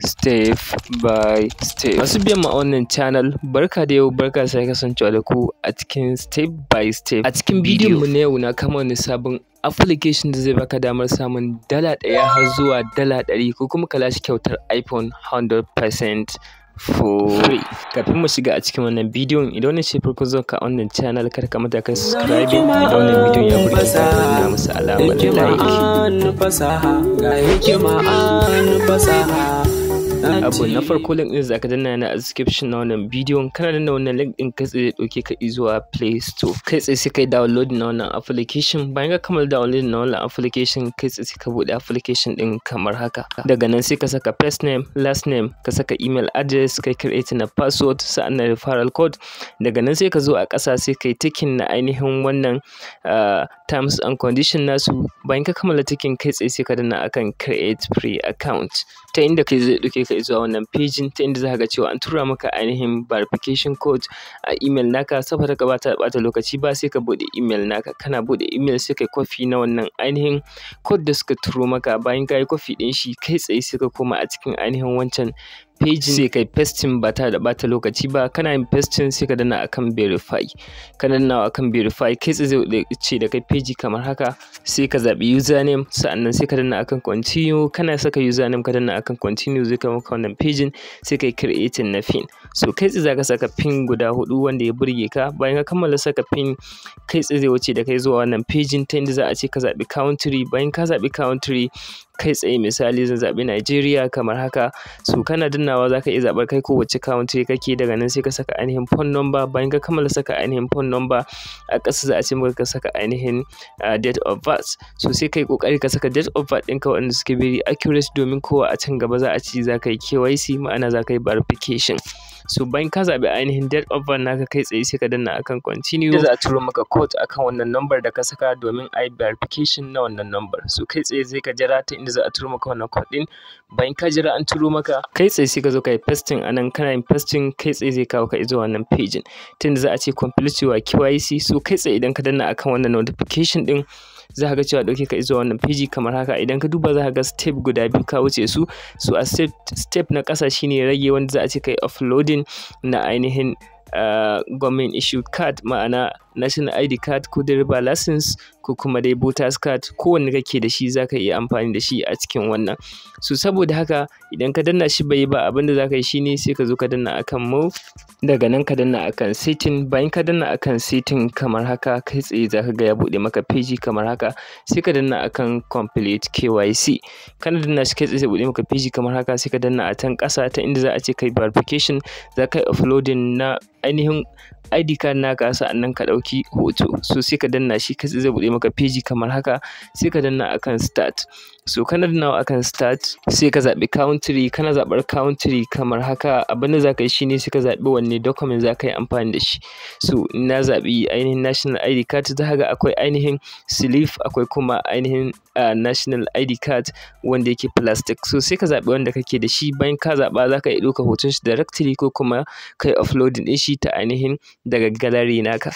step by step. Masu biyan mu a wannan channel, barka da yau, barka sai kasancewa da ku a cikin step by step. A cikin bidiyon mu na yau na kama wani sabon application da zai baka damar samun $1 har zuwa $100 ko kuma ka lashe kyautar iPhone 100% for free. Kafin mu shiga a cikin wannan bidiyon, idan wannan ce farko zuwa ka wannan channel, kar ka manta kai subscribe idan wannan bidiyon ya burge ka, na musu alamar like. Abu na farko, link din zaka danna na a description na wannan bidiyon. Kana danna wannan link din kai tsaye dauke ka zuwa Play Store. Kai tsaye sai kai download na wannan application. Bayan ka kammala download na wannan application, kai tsaye sai ka bude application din kamar haka. Daga nan sai ka saka first name, last name, ka saka email address, kai create na password, sa'annan referral code. Daga nan sai ka zo a ƙasa sai kai ticking na ainihin wannan terms and condition nasu. Bayan ka kammala ticking, kai tsaye sai ka danna akan create free account. Ta inda kai zai dauke ka zuwa wannan pejin, ta inda za ka ga cewa an tura maka ainihin verification code a email naka. Saboda ka bata lokaci ba, sai ka bude email naka. Kana bude email sai kai copy na wannan ainihin code da suka turo maka. Bayan ka yi copy din shi, kai tsaye sai ka koma a cikin ainihin wancan page sai kai pasting ba tare da bata lokaci ba. Kana yin pasting sai ka danna akan verify. Kana dannawa akan verify, kai tsaye zai ce da kai page kamar haka. Sai ka zabi username, sa'annan sai ka danna akan continue. Kana saka username ka danna akan continue, zai kawo maka wannan page. Sai kai creating na pin. So kai tsaye zaka saka pin guda 4 wanda ya burge ka. Bayan ka kammala saka pin, kai tsaye zai wuce da kai zuwa wannan page ta inda za a ce ka zabi country. Bayan ka zabi country, kai tsaye misali zan zabi Nigeria kamar haka. So kana dannawa zaka iya zabar kai kowace country kake. Daga nan sai ka saka ainihin phone number. Bayan ka kammala saka ainihin phone number, a ƙasa za a ce maka ka saka ainihin date of birth. So sai kai kokari ka saka date of birth ɗinka wanda suke very accurate, domin kowa a can gaba za a ci za ka yi KYC, ma'ana za ka yi verification. So bayan ka zaɓi ainihin date of birth naka, kai tsaye sai ka danna akan continue. Da za a turo maka code akan wannan number da ka saka domin a yi verification na wannan number. So kai tsaye sai ka jira ta inda za a turo maka wannan code din. Bayan ka jira an turo maka, kai tsaye sai ka zo ka yi pasting anan. Kana yin pasting, kai tsaye zai kawo ka zuwa wannan page ta inda za a ce complete your KYC. So kai tsaye idan ka danna akan wannan notification din, za ka ga cewa dauke ka zuwa wannan page kamar haka. Idan ka duba za ka ga step guda biyu ka wuce su. So a step na ƙasa shine rage, wanda za a ce kai uploading na ainihin government issued card, ma'ana national ID card ko driver license ko kuma dai voters card. Kowanne kake da shi zaka iya amfani da shi a cikin wannan. So saboda haka idan ka danna shi bai ba, abinda zaka yi shine sai ka zo ka danna akan move. Daga nan ka danna akan setting. Bayan ka danna akan setting kamar haka, kai tsaye zaka ga ya bude maka page kamar haka. Sai ka danna akan complete KYC. Kana danna shi, kai tsaye zai bude maka page kamar haka. Sai ka danna a can ƙasa ta inda za a ce kai verification, za ka yi uploading na ainihin ID card naka, sa'annan ka ɗauki hoto. So sai ka danna shi, kai zai buɗe maka page kamar haka. Sai ka danna akan start. So kana dannawa akan start, sai ka zaɓi country. Kana zaɓar country kamar haka. Abinda za ka yi shine sai ka zaɓi wanne document za ka yi amfani da shi. So na zaɓi ainihin national ID card. Za ka ga akwai ainihin slip, akwai kuma ainihin national ID card wanda yake plastic. So sai ka zaɓi wanda kake da shi. Bayan ka zaɓa, za ka iya ɗauka hoton shi directly ko kuma kai uploading ɗin shi ta ainihin daga gallery naka.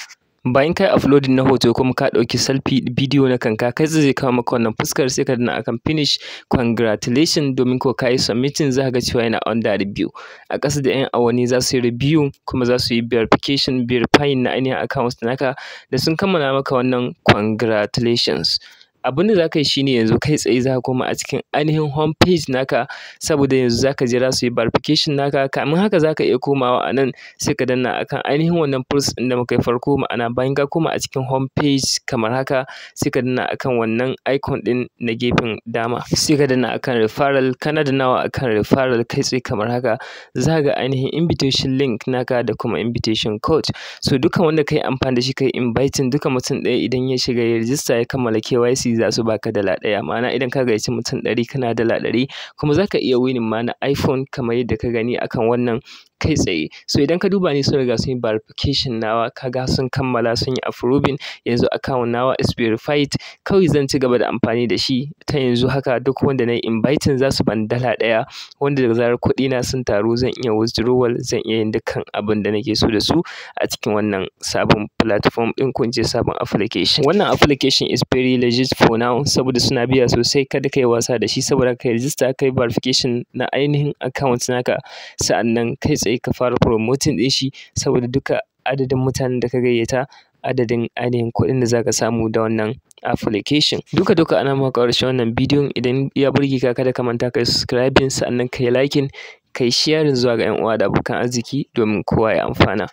Bayan ka yi uploading na hoto kuma ka ɗauki selfie bidiyo na kanka, kai zai kawo maka wannan fuskar. Sai ka danna akan finish. Congratulations, domin ko ka yi submitting. Za ka ga cewa yana under review. A ƙasa da 'yan awanni za su yi review kuma za su yi verification, verifying na ainihin account naka. Da sun kammala maka wannan, congratulations. Abinda za ka yi shine yanzu kai tsaye za ka koma a cikin ainihin home page naka, saboda yanzu za ka jira su yi verification naka. Kamin haka za ka iya komawa a nan, sai ka danna akan ainihin wannan plus ɗin da muka yi farko, ma'ana bayan ka koma a cikin home page kamar haka, sai ka danna akan wannan icon ɗin na gefen dama. Sai ka danna akan referral. Kana dannawa akan referral, kai tsaye kamar haka, za ka ga ainihin invitation link naka da kuma invitation code. So dukan wanda ka yi amfani da shi kai inviting, duka mutum ɗaya idan ya shiga ya register ya kammala KYC, za su baka $1. Ma'ana idan ka gayyaci mutum 100 kana $100, kuma za ka iya winning ma na iPhone kamar yadda ka gani akan wannan kai tsaye. So idan ka duba ni sun riga sun yi verification nawa, kaga sun kammala sun yi approving, yanzu account nawa is verified. Kawai zan ci gaba da amfani da shi ta yanzu haka. Duk wanda na yi inviting za su bani dala ɗaya, wanda daga zarar kuɗina sun taru zan iya withdrawal, zan iya yin dukkan abin da nake so da su a cikin wannan sabon platform ɗin, ko in ce sabon application. Wannan application is very legit for now, saboda suna biya sosai. Kada ka yi wasa da shi, saboda ka yi register, ka yi verification na ainihin account naka, sa'annan kai tsaye ka fara promoting ɗin shi, saboda duka adadin mutanen da ka gayyata, adadin ainihin kuɗin da za ka samu da wannan application. Duka ana maka ƙarshen wannan bidiyon. Idan ya burge ka, kada ka manta ka yi subscribing, sa'annan ka yi liking, ka yi sharing zuwa ga 'yan uwa da abokan arziki domin kowa ya amfana.